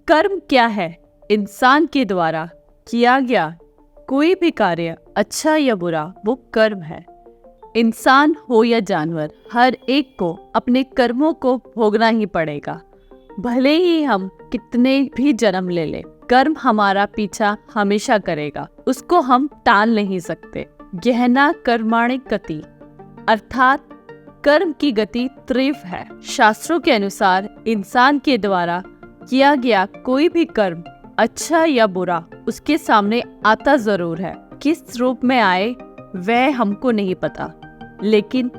कर्म क्या है? इंसान के द्वारा किया गया कोई भी कार्य, अच्छा या बुरा, वो कर्म है। इंसान हो या जानवर, हर एक को अपने कर्मों को भोगना ही पड़ेगा। भले ही हम कितने भी जन्म ले लें, कर्म हमारा पीछा हमेशा करेगा, उसको हम टाल नहीं सकते। गहना कर्माणि गति, अर्थात कर्म की गति तीव्र है। शास्त्रों के अनुसार इंसान के द्वारा किया गया कोई भी कर्म, अच्छा या बुरा, उसके सामने आता जरूर है। किस रूप में आए वह हमको नहीं पता, लेकिन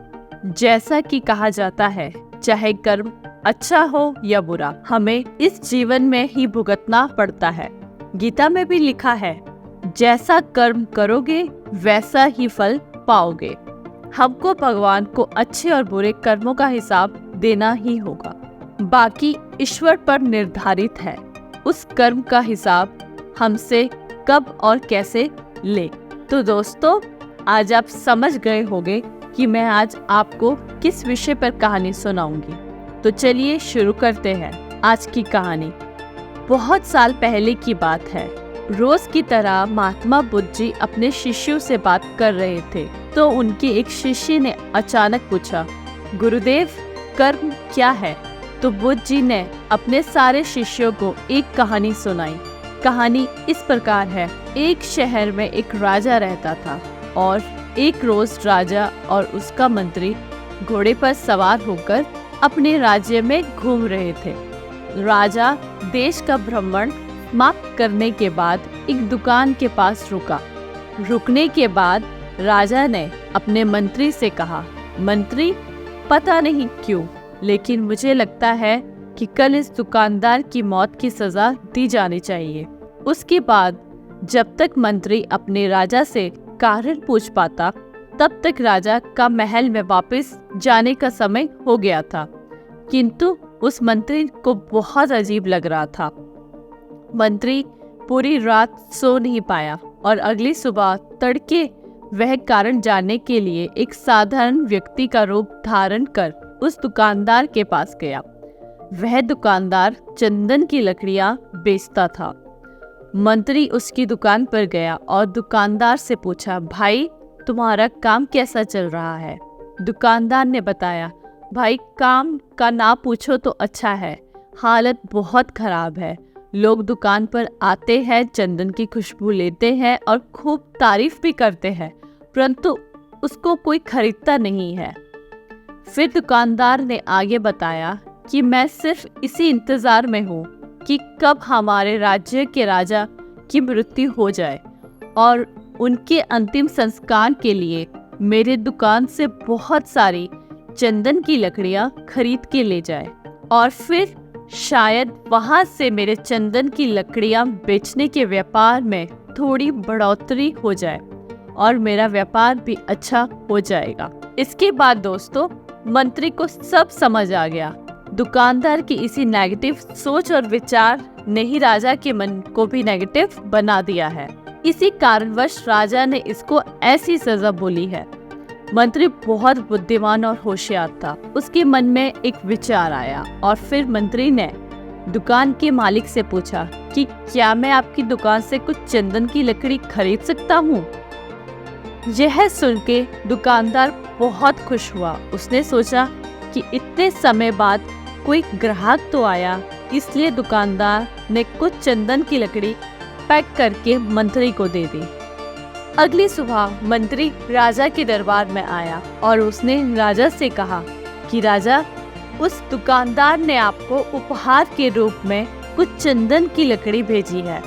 जैसा कि कहा जाता है, चाहे कर्म अच्छा हो या बुरा, हमें इस जीवन में ही भुगतना पड़ता है। गीता में भी लिखा है, जैसा कर्म करोगे वैसा ही फल पाओगे। हमको भगवान को अच्छे और बुरे कर्मों का हिसाब देना ही होगा, बाकी ईश्वर पर निर्धारित है उस कर्म का हिसाब हमसे कब और कैसे ले। तो दोस्तों, आज आप समझ गए होंगे कि मैं आज आपको किस विषय पर कहानी सुनाऊंगी। तो चलिए शुरू करते हैं आज की कहानी। बहुत साल पहले की बात है। रोज की तरह महात्मा बुद्ध जी अपने शिष्यों से बात कर रहे थे, तो उनके एक शिष्य ने अचानक पूछा, गुरुदेव, कर्म क्या है? तो बुद्ध जी ने अपने सारे शिष्यों को एक कहानी सुनाई। कहानी इस प्रकार है। एक शहर में एक राजा रहता था और एक रोज राजा और उसका मंत्री घोड़े पर सवार होकर अपने राज्य में घूम रहे थे। राजा देश का भ्रमण समाप्त करने के बाद एक दुकान के पास रुका। रुकने के बाद राजा ने अपने मंत्री से कहा, मंत्री, पता नहीं क्यों, लेकिन मुझे लगता है कि कल इस दुकानदार की मौत की सजा दी जानी चाहिए। उसके बाद जब तक मंत्री अपने राजा से कारण पूछ पाता, तब तक राजा का महल में वापस जाने का समय हो गया था। किंतु उस मंत्री को बहुत अजीब लग रहा था। मंत्री पूरी रात सो नहीं पाया और अगली सुबह तड़के वह कारण जानने के लिए एक साधारण व्यक्ति का रूप धारण कर उस दुकानदार के पास गया। वह दुकानदार चंदन की लकड़ियां बेचता था। मंत्री उसकी दुकान पर गया और दुकानदार से पूछा, भाई, तुम्हारा काम कैसा चल रहा है? दुकानदार ने बताया, भाई, काम का ना पूछो तो अच्छा है, हालत बहुत खराब है। लोग दुकान पर आते हैं, चंदन की खुशबू लेते हैं और खूब तारीफ भी करते हैं, परंतु उसको कोई खरीदता नहीं है। फिर दुकानदार ने आगे बताया कि मैं सिर्फ इसी इंतजार में हूँ कि कब हमारे राज्य के राजा की मृत्यु हो जाए और उनके अंतिम संस्कार के लिए मेरे दुकान से बहुत सारी चंदन की लकड़ियाँ खरीद के ले जाए, और फिर शायद वहाँ से मेरे चंदन की लकड़ियाँ बेचने के व्यापार में थोड़ी बढ़ोतरी हो जाए और मेरा व्यापार भी अच्छा हो जाएगा। इसके बाद दोस्तों, मंत्री को सब समझ आ गया। दुकानदार की इसी नेगेटिव सोच और विचार ने ही राजा के मन को भी नेगेटिव बना दिया है। इसी कारणवश राजा ने इसको ऐसी सजा बोली है। मंत्री बहुत बुद्धिमान और होशियार था। उसके मन में एक विचार आया और फिर मंत्री ने दुकान के मालिक से पूछा कि क्या मैं आपकी दुकान से कुछ चंदन की लकड़ी खरीद सकता हूँ? यह सुन के दुकानदार बहुत खुश हुआ। उसने सोचा कि इतने समय बाद कोई ग्राहक तो आया, इसलिए दुकानदार ने कुछ चंदन की लकड़ी पैक करके मंत्री को दे दी। अगली सुबह मंत्री राजा के दरबार में आया और उसने राजा से कहा कि राजा, उस दुकानदार ने आपको उपहार के रूप में कुछ चंदन की लकड़ी भेजी है।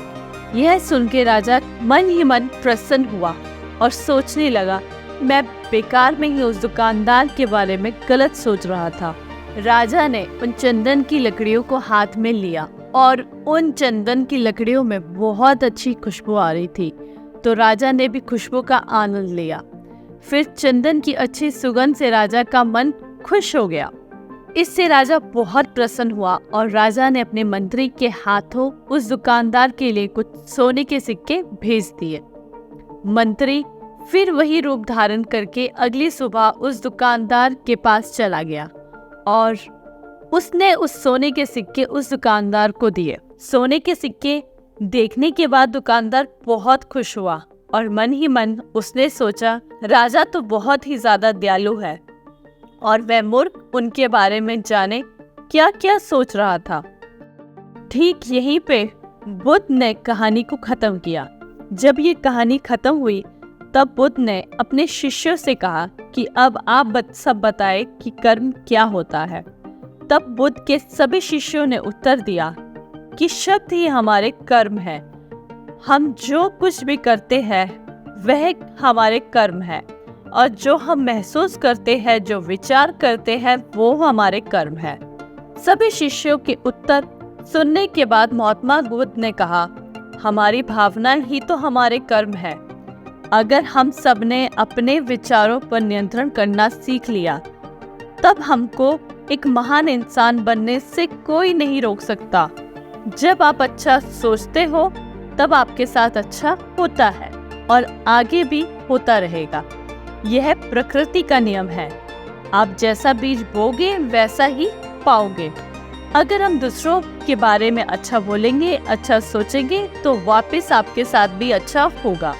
यह सुन के राजा मन ही मन प्रसन्न हुआ और सोचने लगा, मैं बेकार में ही उस दुकानदार के बारे में गलत सोच रहा था। राजा ने उन चंदन की लकड़ियों को हाथ में लिया और उन चंदन की लकड़ियों में बहुत अच्छी खुशबू आ रही थी, तो राजा ने भी खुशबू का आनंद लिया। फिर चंदन की अच्छी सुगंध से राजा का मन खुश हो गया। इससे राजा बहुत प्रसन्न हुआ और राजा ने अपने मंत्री के हाथों उस दुकानदार के लिए कुछ सोने के सिक्के भेज दिए। मंत्री फिर वही रूप धारण करके अगली सुबह उस दुकानदार के पास चला गया और उसने उस सोने के सिक्के उस दुकानदार को दिए। सोने के सिक्के देखने के बाद दुकानदार बहुत खुश हुआ और मन ही मन उसने सोचा, राजा तो बहुत ही ज्यादा दयालु है और वह मूर्ख उनके बारे में जाने क्या क्या सोच रहा था। ठीक यहीं पे बुद्ध ने कहानी को खत्म किया। जब ये कहानी खत्म हुई तब बुद्ध ने अपने शिष्यों से कहा कि अब आप सब बताएं कि कर्म क्या होता है। तब बुद्ध के सभी शिष्यों ने उत्तर दिया कि शब्द ही हमारे कर्म है। हम जो कुछ भी करते हैं वह हमारे कर्म है और जो हम महसूस करते हैं, जो विचार करते हैं, वो हमारे कर्म है। सभी शिष्यों के उत्तर सुनने के बाद महात्मा बुद्ध ने कहा, हमारी भावना ही तो हमारे कर्म है। अगर हम सब ने अपने विचारों पर नियंत्रण करना सीख लिया तब हमको एक महान इंसान बनने से कोई नहीं रोक सकता। जब आप अच्छा सोचते हो तब आपके साथ अच्छा होता है और आगे भी होता रहेगा। यह प्रकृति का नियम है। आप जैसा बीज बोगे वैसा ही पाओगे। अगर हम दूसरों के बारे में अच्छा बोलेंगे, अच्छा सोचेंगे तो वापस आपके साथ भी अच्छा होगा।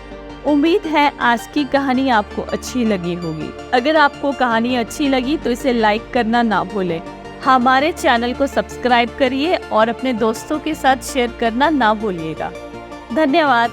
उम्मीद है आज की कहानी आपको अच्छी लगी होगी। अगर आपको कहानी अच्छी लगी तो इसे लाइक करना ना भूलें। हमारे चैनल को सब्सक्राइब करिए और अपने दोस्तों के साथ शेयर करना ना भूलिएगा। धन्यवाद।